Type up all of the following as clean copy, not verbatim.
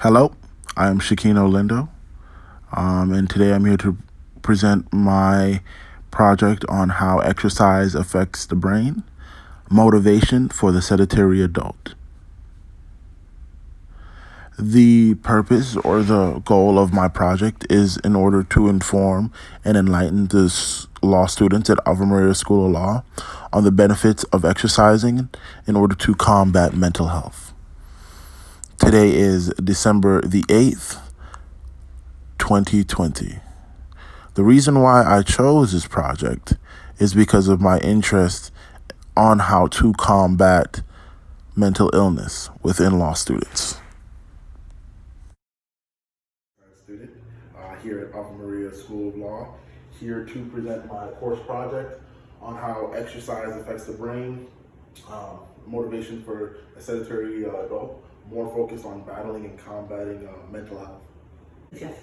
Hello, I'm Shakino Lindo, and today I'm here to present my project on how exercise affects the brain, motivation for the sedentary adult. The purpose or the goal of my project is in order to inform and enlighten the law students at Ave Maria School of Law on the benefits of exercising in order to combat mental health. Today is December the 8th, 2020. The reason why I chose this project is because of my interest on how to combat mental illness within law students. Student here at Ave Maria School of Law, here to present my course project on how exercise affects the brain, motivation for a sedentary adult, more focused on battling and combating mental health. Yes.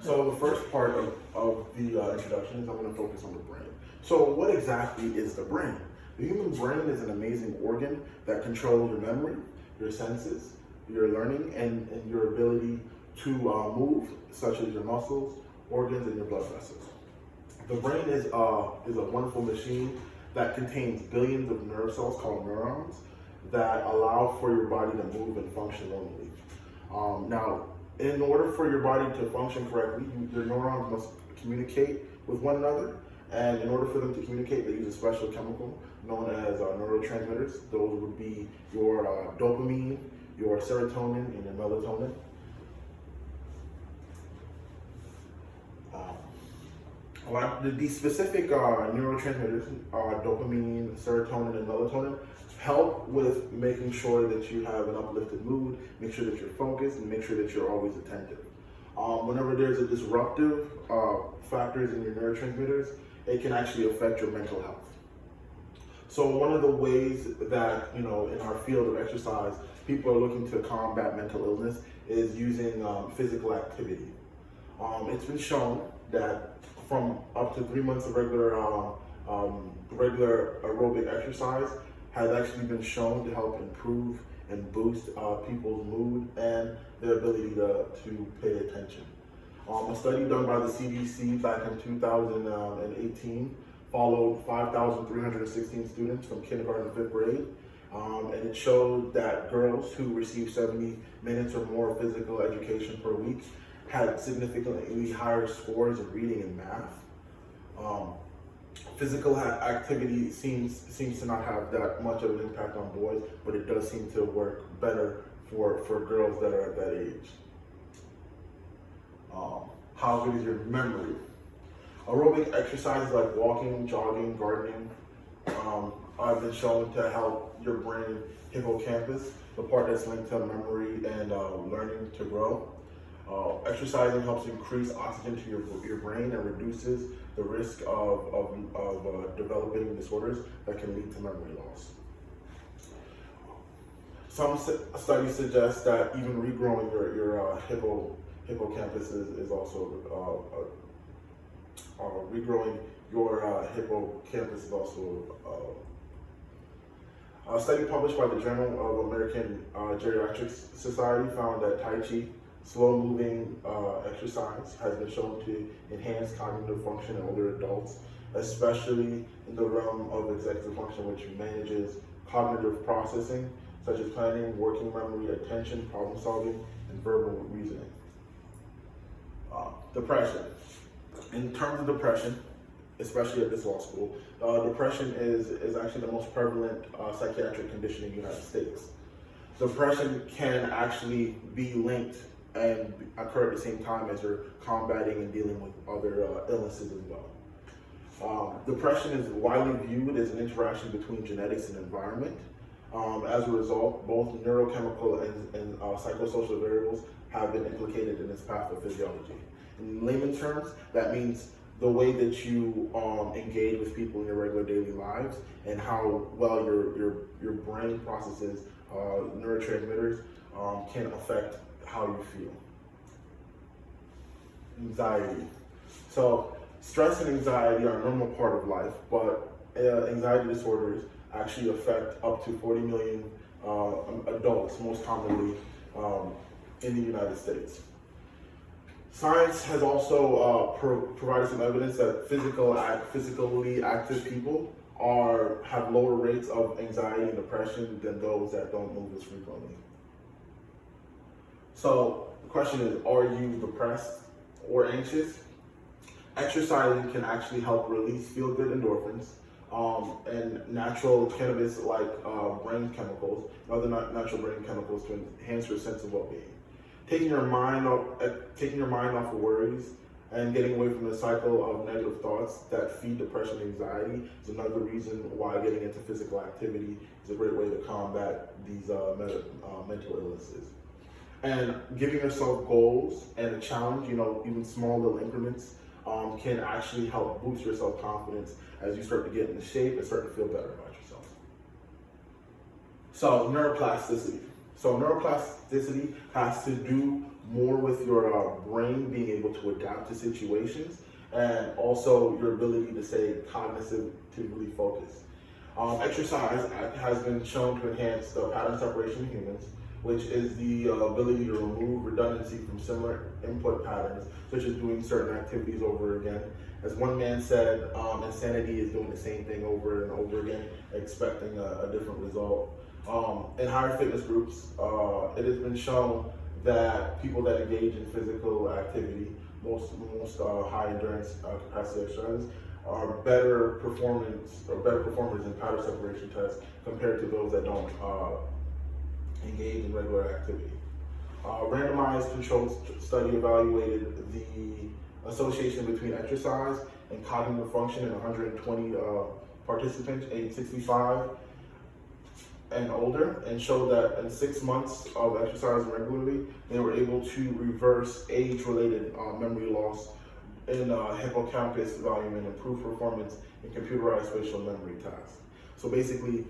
So the first part of the introduction is I'm going to focus on the brain. So what exactly is the brain? The human brain is an amazing organ that controls your memory, your senses, your learning, and your ability to move, such as your muscles, organs, and your blood vessels. The brain is a wonderful machine that contains billions of nerve cells called neurons that allow for your body to move and function normally. Now, in order for your body to function correctly, your neurons must communicate with one another. And in order for them to communicate, they use a special chemical known as neurotransmitters. Those would be your dopamine, your serotonin, and your melatonin. These specific neurotransmitters, dopamine, serotonin, and melatonin, help with making sure that you have an uplifted mood, make sure that you're focused, and make sure that you're always attentive. Whenever there's a disruptive factors in your neurotransmitters, it can actually affect your mental health. So one of the ways that, in our field of exercise, people are looking to combat mental illness is using physical activity. It's been shown that from up to 3 months of regular aerobic exercise has actually been shown to help improve and boost people's mood and their ability to pay attention. A study done by the CDC back in 2018 followed 5,316 students from kindergarten to 5th grade, and it showed that girls who received 70 minutes or more physical education per week had significantly higher scores in reading and math. Physical activity seems to not have that much of an impact on boys, but it does seem to work better for girls that are at that age. How good is your memory? Aerobic exercises like walking, jogging, gardening have been shown to help your brain hippocampus, the part that's linked to memory and learning to grow. Exercising helps increase oxygen to your brain and reduces the risk of developing disorders that can lead to memory loss. Some studies suggest that even regrowing your hippocampus is also regrowing your hippocampus is also a study published by the Journal of American Geriatrics Society found that Tai Chi, slow-moving exercise, has been shown to enhance cognitive function in older adults, especially in the realm of executive function, which manages cognitive processing, such as planning, working memory, attention, problem solving, and verbal reasoning. Depression. In terms of depression, especially at this law school, depression is actually the most prevalent psychiatric condition in the United States. Depression can actually be linked and occur at the same time as you're combating and dealing with other illnesses as well. Depression is widely viewed as an interaction between genetics and environment. As a result, both neurochemical and psychosocial variables have been implicated in its pathophysiology. In layman terms, that means the way that you engage with people in your regular daily lives and how well your brain processes neurotransmitters can affect how you feel. Anxiety. So stress and anxiety are a normal part of life, but anxiety disorders actually affect up to 40 million adults, most commonly in the United States. Science has also provided some evidence that physically active people have lower rates of anxiety and depression than those that don't move as frequently. So the question is, are you depressed or anxious? Exercising can actually help release feel-good endorphins and natural cannabis-like brain chemicals, other natural brain chemicals to enhance your sense of well-being. Taking your mind off of worries and getting away from the cycle of negative thoughts that feed depression and anxiety is another reason why getting into physical activity is a great way to combat these mental illnesses. And giving yourself goals and a challenge, even small little increments, can actually help boost your self-confidence as you start to get into shape and start to feel better about yourself. So neuroplasticity. So neuroplasticity has to do more with your brain being able to adapt to situations and also your ability to stay cognitively focused. Exercise has been shown to enhance the pattern separation in humans, which is the ability to remove redundancy from similar input patterns, such as doing certain activities over again. As one man said, insanity is doing the same thing over and over again, expecting a different result. In higher fitness groups, it has been shown that people that engage in physical activity, most high endurance capacity exercises, are better performers in pattern separation tests compared to those that don't engage in regular activity. Randomized controlled study evaluated the association between exercise and cognitive function in 120 participants aged 65 and older, and showed that in 6 months of exercising regularly, they were able to reverse age-related memory loss in hippocampus volume and improve performance in computerized spatial memory tasks. So basically,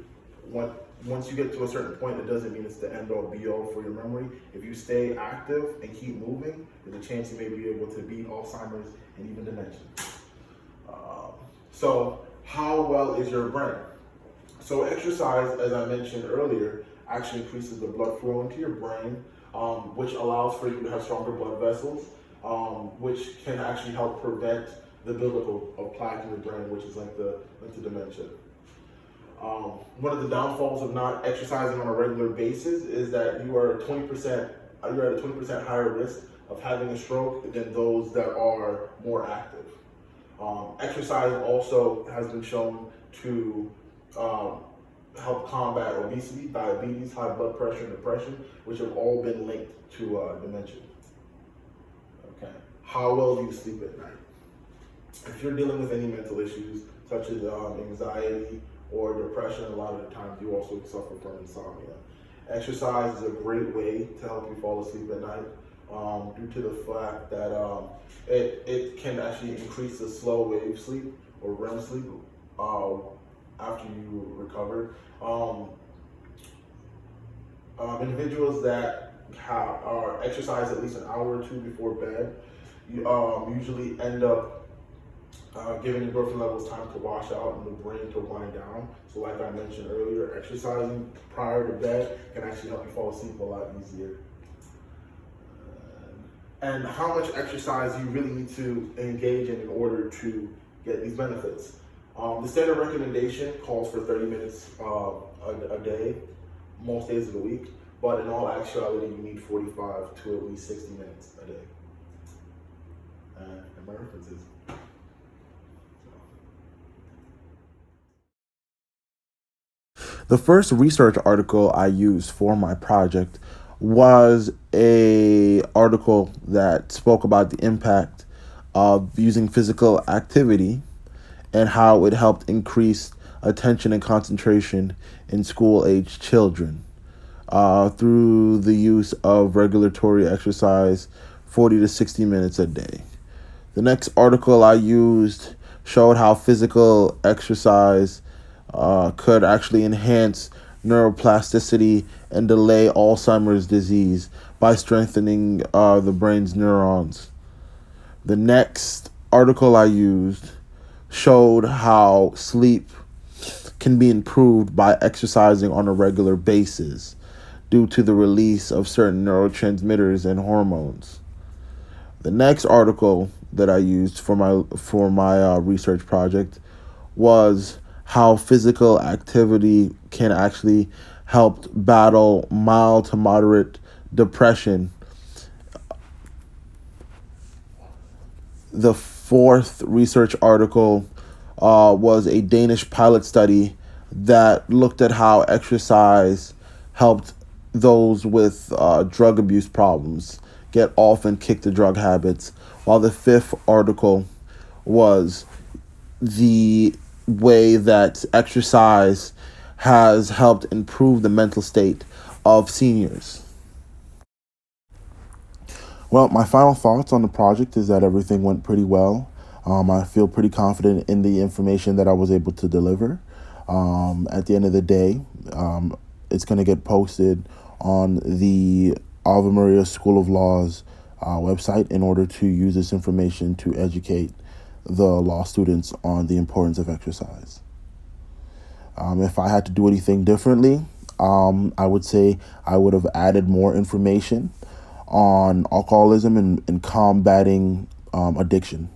once you get to a certain point, it doesn't mean it's the end-all be-all for your memory. If you stay active and keep moving, there's a chance you may be able to beat Alzheimer's and even dementia. So how well is your brain? So exercise, as I mentioned earlier, actually increases the blood flow into your brain, which allows for you to have stronger blood vessels, which can actually help prevent the buildup of plaque in your brain, which is linked to dementia. One of the downfalls of not exercising on a regular basis is that you are at a 20% higher risk of having a stroke than those that are more active. Exercise also has been shown to help combat obesity, diabetes, high blood pressure, and depression, which have all been linked to dementia. Okay. How well do you sleep at night? If you're dealing with any mental issues, such as anxiety or depression, a lot of the times you also suffer from insomnia. Exercise is a great way to help you fall asleep at night, due to the fact that it can actually increase the slow wave sleep or REM sleep after you recover. Individuals that are exercise at least an hour or two before bed usually end up giving endorphin levels time to wash out and the brain to wind down. So like I mentioned earlier, exercising prior to bed can actually help you fall asleep a lot easier. And how much exercise you really need to engage in order to get these benefits. The standard recommendation calls for 30 minutes a day, most days of the week, but in all actuality, you need 45 to at least 60 minutes a day. And my references. The first research article I used for my project was a article that spoke about the impact of using physical activity and how it helped increase attention and concentration in school-aged children through the use of regulatory exercise 40 to 60 minutes a day. The next article I used showed how physical exercise could actually enhance neuroplasticity and delay Alzheimer's disease by strengthening the brain's neurons. The next article I used showed how sleep can be improved by exercising on a regular basis due to the release of certain neurotransmitters and hormones. The next article that I used for my research project was how physical activity can actually help battle mild to moderate depression. The fourth research article was a Danish pilot study that looked at how exercise helped those with drug abuse problems get off and kick the drug habits. While the fifth article was the way that exercise has helped improve the mental state of seniors. Well, my final thoughts on the project is that everything went pretty well. I feel pretty confident in the information that I was able to deliver. At the end of the day, it's going to get posted on the Ave Maria School of Law's website in order to use this information to educate the law students on the importance of exercise. If I had to do anything differently, I would say I would have added more information on alcoholism and combating addiction.